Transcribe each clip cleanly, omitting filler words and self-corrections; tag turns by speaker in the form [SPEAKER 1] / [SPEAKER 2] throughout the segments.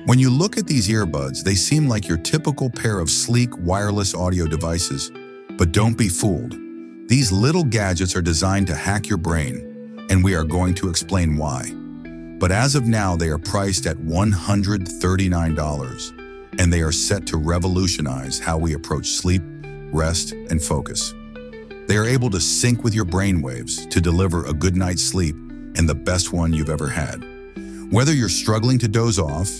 [SPEAKER 1] When you look at these earbuds, they seem like your typical pair of sleek wireless audio devices. But don't be fooled. These little gadgets are designed to hack your brain, and we are going to explain why. But as of now, they are priced at $139, and they are set to revolutionize how we approach sleep, rest, and focus. They are able to sync with your brainwaves to deliver a good night's sleep and the best one you've ever had. Whether you're struggling to doze off,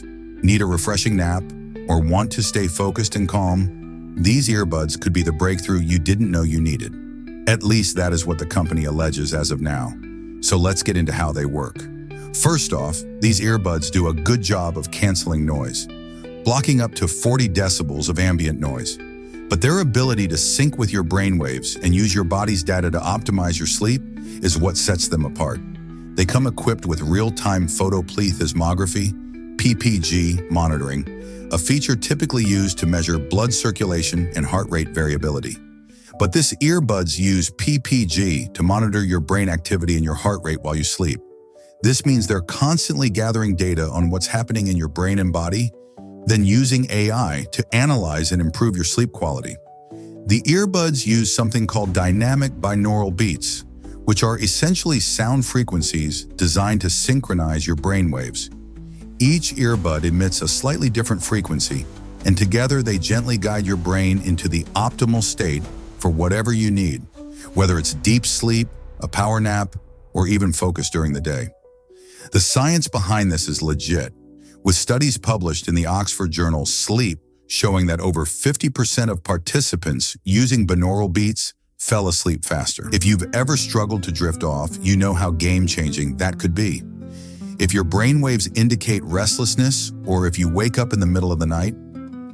[SPEAKER 1] need a refreshing nap, or want to stay focused and calm, these earbuds could be the breakthrough you didn't know you needed. At least that is what the company alleges as of now. So let's get into how they work. First off, these earbuds do a good job of canceling noise, blocking up to 40 decibels of ambient noise. But their ability to sync with your brainwaves and use your body's data to optimize your sleep is what sets them apart. They come equipped with real-time photoplethysmography, PPG Monitoring, a feature typically used to measure blood circulation and heart rate variability. But this earbuds use PPG to monitor your brain activity and your heart rate while you sleep. This means they're constantly gathering data on what's happening in your brain and body, then using AI to analyze and improve your sleep quality. The earbuds use something called dynamic binaural beats, which are essentially sound frequencies designed to synchronize your brainwaves. Each earbud emits a slightly different frequency, and together they gently guide your brain into the optimal state for whatever you need, whether it's deep sleep, a power nap, or even focus during the day. The science behind this is legit, with studies published in the Oxford journal Sleep showing that over 50% of participants using binaural beats fell asleep faster. If you've ever struggled to drift off, you know how game-changing that could be. If your brainwaves indicate restlessness, or if you wake up in the middle of the night,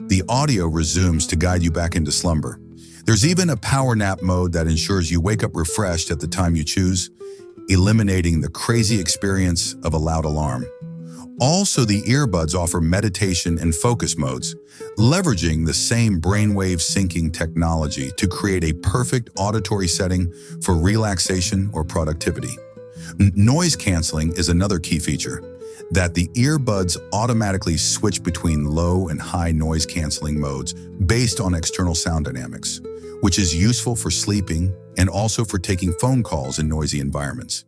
[SPEAKER 1] the audio resumes to guide you back into slumber. There's even a power nap mode that ensures you wake up refreshed at the time you choose, eliminating the crazy experience of a loud alarm. Also, the earbuds offer meditation and focus modes, leveraging the same brainwave-syncing technology to create a perfect auditory setting for relaxation or productivity. Noise canceling is another key feature, that the earbuds automatically switch between low and high noise canceling modes based on external sound dynamics, which is useful for sleeping and also for taking phone calls in noisy environments.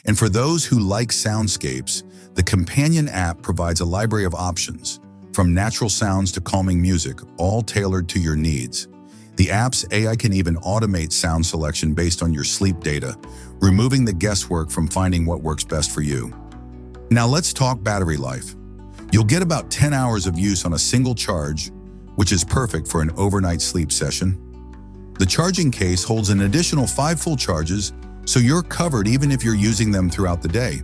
[SPEAKER 1] And for those who like soundscapes, the companion app provides a library of options, from natural sounds to calming music, all tailored to your needs. The app's AI can even automate sound selection based on your sleep data, removing the guesswork from finding what works best for you. Now let's talk battery life. You'll get about 10 hours of use on a single charge, which is perfect for an overnight sleep session. The charging case holds an additional 5 full charges, so you're covered even if you're using them throughout the day.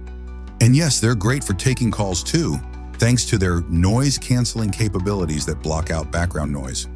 [SPEAKER 1] And yes, they're great for taking calls too, thanks to their noise-canceling capabilities that block out background noise.